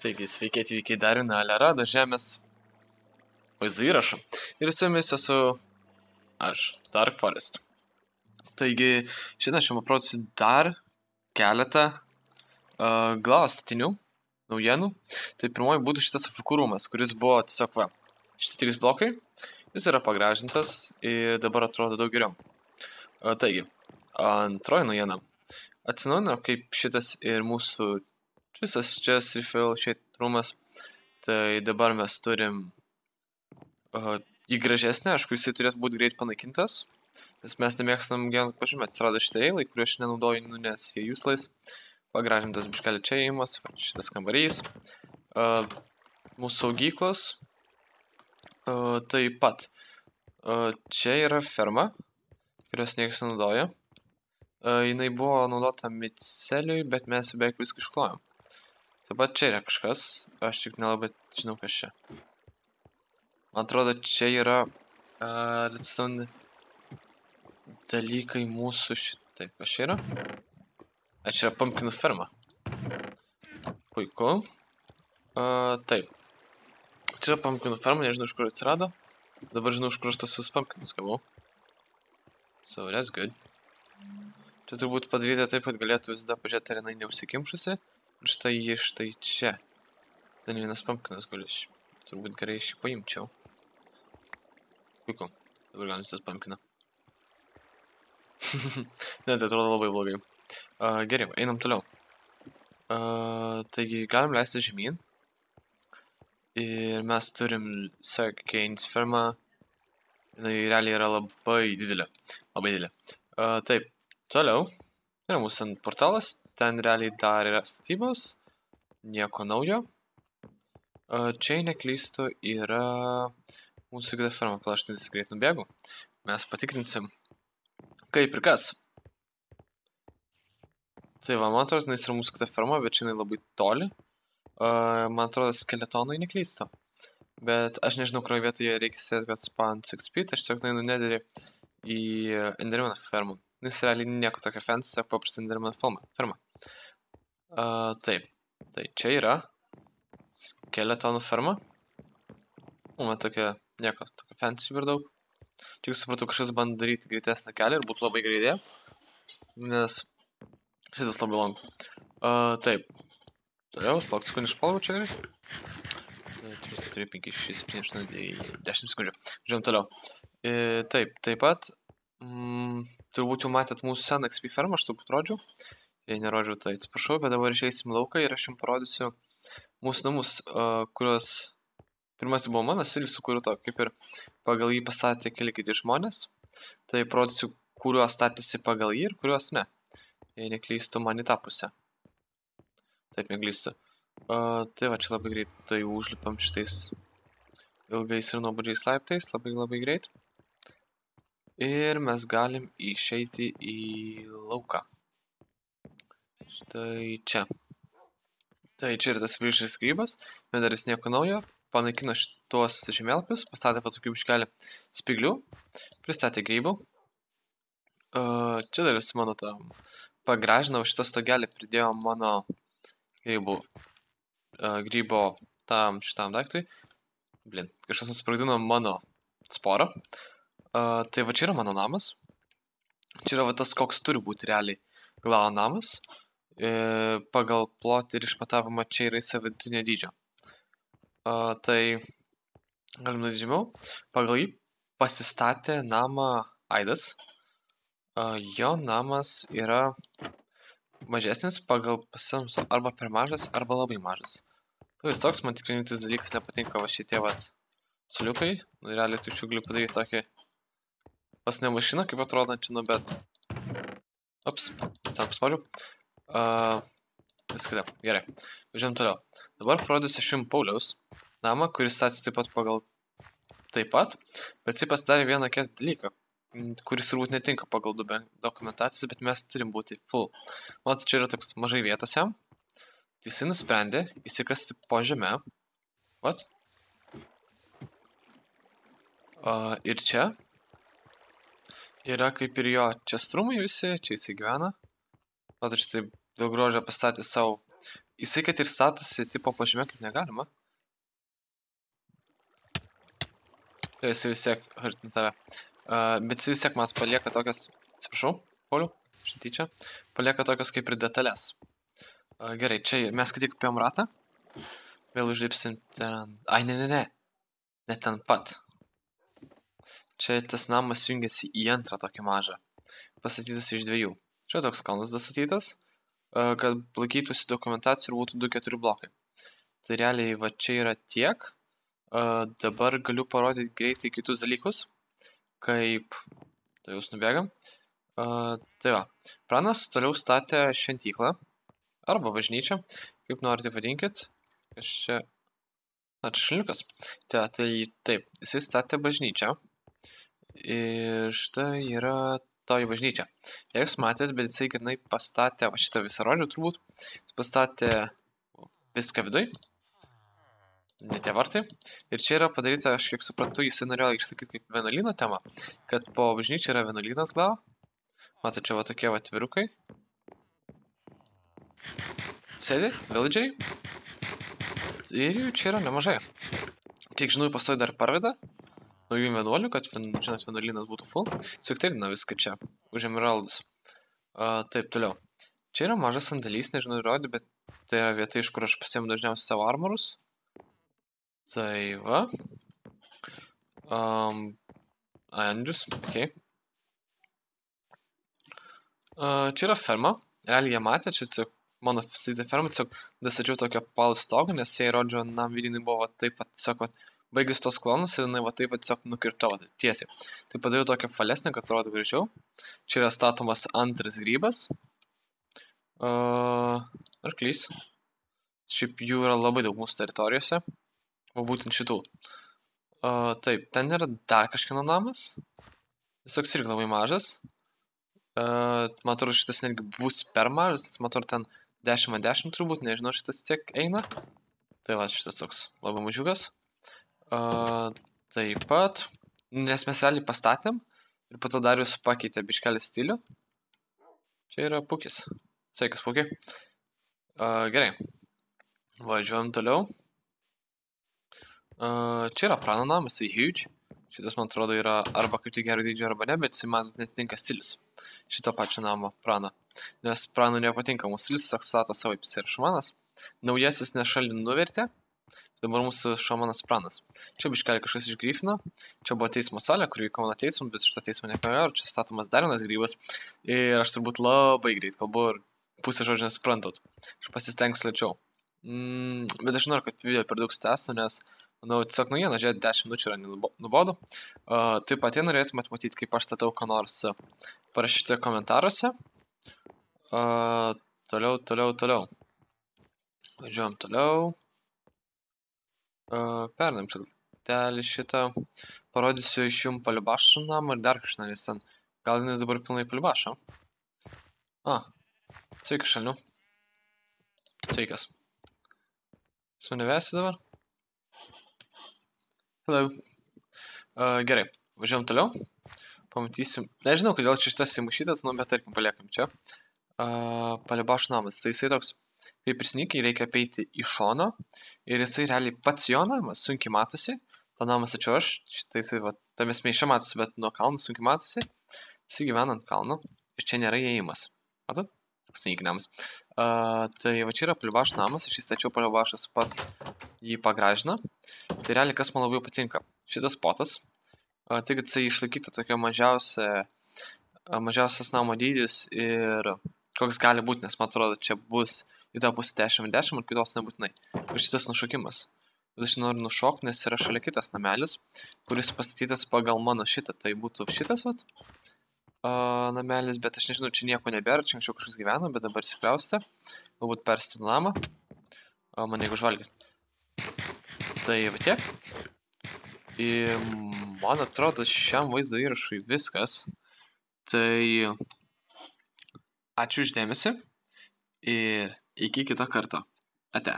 Taigi, sveiki atvykę į dar vieną Alerado žemės vaizdo įrašą. Ir su jumis esu aš, Dark Forest. Taigi, šiandien aš jums parodysiu dar keletą Glaus statinių, naujienų. Tai pirmoji būtų šitas afukūrumas, kuris buvo tiesiog va. Šitie 3 blokai, jis yra pagražintas ir dabar atrodo daug geriau. Taigi, antroji naujiena. Atsinaujino kaip šitas ir mūsų visas Chest Refill šit rūmas. Tai dabar mes turim jį gražesnį, aišku, jisai turėtų būti greit panaikintas. Nes mes nemėgstam gyventi pažymę, atsirado šitie reilai, kuriuo aš nenaudoju, nes jie useless. Pagražintas biškelį čia įimas, šitas kambarys. Mūsų saugyklos. Taip pat. Čia yra ferma, kurios niekas nenaudoja. Jinai buvo naudota miceliui, bet mes beveik viską išklojom. Taip pat čia yra kažkas, aš tik nelabai žinau kas čia. Man atrodo, čia yra redstone dalykai mūsų šitaip. Kas čia yra? Čia yra pumpkinų ferma. Puiku. Taip. Čia yra pumpkinų ferma, nežinau iš kur atsirado. Dabar žinau iš kur aš tos visus pumpkinus gavau. So, that's good. Čia turbūt padaryti taip, kad galėtų visada pažiūrėti, ar jinai neužsikimšusi. Ir štai čia. Ten vienas pumpkinas guli. Turbūt gerai šį paimčiau. Puiku. Dabar galim tas pumpkiną. Ne, tai atrodo labai blogai. Gerai, einam toliau. Taigi, galim leisti žemyn. Ir mes turim Gains fermą. Jinai realiai yra labai didelė. Labai didelė. Taip, toliau. Yra mūsų portalas. Ten realiai dar yra statybos. Nieko naujo. Čia neklystu yra mūsų kita ferma. Plaštintis greit nubėgu. Mes patikrinsim kaip ir kas. Tai va, man atrodo, jis yra mūsų kita ferma, bet čia jinai labai toli. Man atrodo, skeletonui neklystu. Bet aš nežinau, kurioje vietoje reikia sėti, kad spawn 6 speed. Aš tiesiog nueinu nederį į Endermano fermą. Jis realiai nieko tokio fancy, tiesiog paprastą Endermano fermą. Taip. Tai čia yra skeletonų ferma. Man tokia, nieko, tokia fancy per daug. Tik supratau, kažkas bando daryti greitesnę kelią ir būtų labai greitė. Nes šitas labai long. Taip. Toliau, spalauk sekundį išpalvau čia gerai. 3, 4, 5, 6, 7, 8, 10 sekundžių. Žiūrėjom toliau. Taip, taip pat. Turbūt jau matėt mūsų seną XP fermą, aš turbūt rodžiau. Jei nerodžiau, tai atsiprašau, bet dabar išeisim lauką ir aš jums parodysiu mūsų namus, kuriuos pirmasis buvo mano stilius, su kuriuo to kaip ir pagal jį pastatė keli kiti žmonės. Tai parodysiu, kuriuos statėsi pagal jį ir kuriuos ne. Jei neklystu, man į tą pusę. Taip, neklystu. Tai va, čia labai greitai užlipam šitais ilgais ir nuobodžiais laiptais, labai greit. Ir mes galim išeiti į lauką. Štai čia. Tai čia yra tas vyriškas grybas, bet dar jis nieko naujo. Panaikino šitos žemėlapius, pastatė pat tokių biškelį spiglių, pristatė grybų. Čia dar jis mano tą pagražinau, šitą stogelį pridėjo mano grybo šitam daiktui. Blin, kažkas nusprogdino mano sporą. Tai va čia yra mano namas. Čia yra va tas, koks turi būti realiai Glau namas. Pagal plotį ir išmatavimą čia yra jis vidutinio dydžio. Tai galim nužymiau. Pagal jį pasistatė namą Aidas. Jo namas yra mažesnis pagal pasisamto arba per mažas, arba labai mažas. Tai vis toks, man tikrai tas dalykas nepatinka va šitie vat suliukai. Nu, realiai tu šių galiu padaryti tokį pasne mašiną, kaip atrodančią, nu bet... Ups, ten paspaudžiau. Viską, gerai. Važiuojam toliau. Dabar parodysiu šim Pauliaus namą, kuris statys taip pat pagal taip pat, bet jis pasidarė vieną kitą dalyką, kuris turbūt netinka pagal dokumentacijas, bet mes turim būti full. Matot, čia yra toks mažai vietos jam. Jisai nusprendė įsikasti po žemę. Vat. Ir čia yra kaip ir jo čia strumai visi, čia jisai gyvena. Matot, štai dėl grožio pastatė savo Jisai, kad ir statosi tipo pažymė, kaip negalima. Jisai vis tiek hurtina tave. Bet jisai vis tiek mat palieka tokias, atsiprašau, Pauliau, šityčia, palieka tokias kaip ir detalės. Gerai, čia mes kai tik pėjom ratą. Vėl užlipsim ten. Ai, ne. Ne ten pat. Čia tas namas jungiasi į antrą tokį mažą. Pastatytas iš 2. Čia toks kalnas dastatytas. Kad laikytųsi dokumentacijų ir būtų 2-4 blokai. Tai realiai va čia yra tiek. Dabar galiu parodyti greitai kitus dalykus. Kaip... Tai jūs nubėgam. Tai va. Pranas toliau statė šventyklą. Arba bažnyčią. Kaip norite vadinkit. Kas čia... Na, čia šalniukas. Tai taip. Jisai statė bažnyčią. Ir štai yra toji bažnyčia. Jei jūs matėt, bet jisai grinai pastatė, va šitą visą rodžių turbūt, jis pastatė viską viduj, ne tie vartai. Ir čia yra padaryta, aš kiek suprantu, jisai norėjo išsakyti kaip vienuolyno temą, kad po bažnyčia yra vienuolynas glava. Matai, čia va tokie va atvirukai. Sėdi, villageriai. Ir jų čia yra nemažai. Kiek žinau, pastoji dar parveda. Naujų vienuolių, kad, žinot, vienuolynas būtų full. Suaktarina viską čia, už emeraldus. Taip, toliau. Čia yra mažas sandalys, nežinau įrodį, bet tai yra vieta, iš kur aš pasiemu dažniausiai savo armorus. Tai va. Andrius, okei. Čia yra ferma. Realiai jie matė, čia tiesiog mano statyta ferma, tiesiog dastačiau tokią palų stogą, nes jie įrodžio namvidinai buvo taip, tiesiog, baigius tos klonus ir jinai va taip tiesiog nukirpta tiesiai. Tai padariau tokią falesnę, kad atrodo gražiau. Čia yra statomas antras grybas. Arklys. Šiaip jų yra labai daug mūsų teritorijose. O būtent šitų. Taip, ten yra dar kažkieno namas. Jis toks irgi labai mažas. Man atrodo, šitas netgi bus per mažas. Man atrodo, ten 10x10 turbūt, nežinau, šitas tiek eina. Tai va, šitas toks labai mažiukas. Taip pat, nes mes realiai pastatėm ir po to Darius pakeitė biškelį stilių. Čia yra Pukis. Sveikas, Puki. Gerai. Važiuojam toliau. Čia yra Prano namas, jisai huge. Šitas, man atrodo, yra arba kaip tik gero dydžio, arba ne, bet jisai man netitinka stilius. Šito pačio namo Prano. Nes Prano nepatinka mūsų stilius, toks stato savo jis yra šamanas. Naujasis nešalį nuvertė. Dabar mūsų šamanas Pranas. Čia biškelį kažkas iš Gryfino. Čia buvo teismo salė, kur vyko mano teismo, bet šito teismo nepaėjo. Čia statomas dar vienas grybas. Ir aš turbūt labai greit kalbu ir pusę žodžių nesuprantat. Aš pasistengsiu lėčiau. Bet aš noriu, kad video per daug stęstų, nes, manau, tiesiog naujieną žiūrėti 10 minučių yra nubodu. Taip pat jei norėtumėt matyti, kaip aš statau ką nors, parašyti komentaruose. Toliau. Važiuojam toliau. Pernam šiltelį šitą. Parodysiu iš jums palibašą namą ir dar kažką, nes ten gal jis dabar pilnai palibašą. Sveikas šalniu. Sveikas. Jūs mane vesi dabar? Hello. Gerai, važiuojam toliau. Pamatysim. Nežinau, kodėl čia šitas įmušytas, bet tarkim paliekam čia. Palibašo namas. Tai jisai toks, kaip ir snykiai, reikia apeiti į šoną. Ir jisai realiai pats jo namas sunkiai matosi. Ta namas tačiau aš, šitai jisai, tame smeišė matosi, bet nuo kalno sunkiai matosi. Jisai gyvena ant kalno. Ir čia nėra įėjimas. Matot? Snykiai namas. Tai va čia yra palibašo namas. Aš įstačiau palibašas pats jį pagražina. Tai realiai kas man labai patinka. Šitas potas. Tai kad jisai išlaikyta tokia mažiausias namo dydis ir koks gali būti, nes man atrodo, čia bus į tą pusę 10x10 ir kitos nebūtinai. Ir šitas nušokimas. Bet aš noriu nušokti, nes yra šalia kitas namelis, kuris pastatytas pagal mano šitą. Tai būtų šitas namelis, bet aš nežinau, čia nieko nebėra, čia anksčiau kažkas gyveno, bet dabar įsikraustė. Galbūt perstinu namą. Man jeigu žvalgys. Tai va tiek. Ir man atrodo, šiam vaizdo įrašui viskas. Tai ačiū už dėmesį ir iki kito karto. Ate.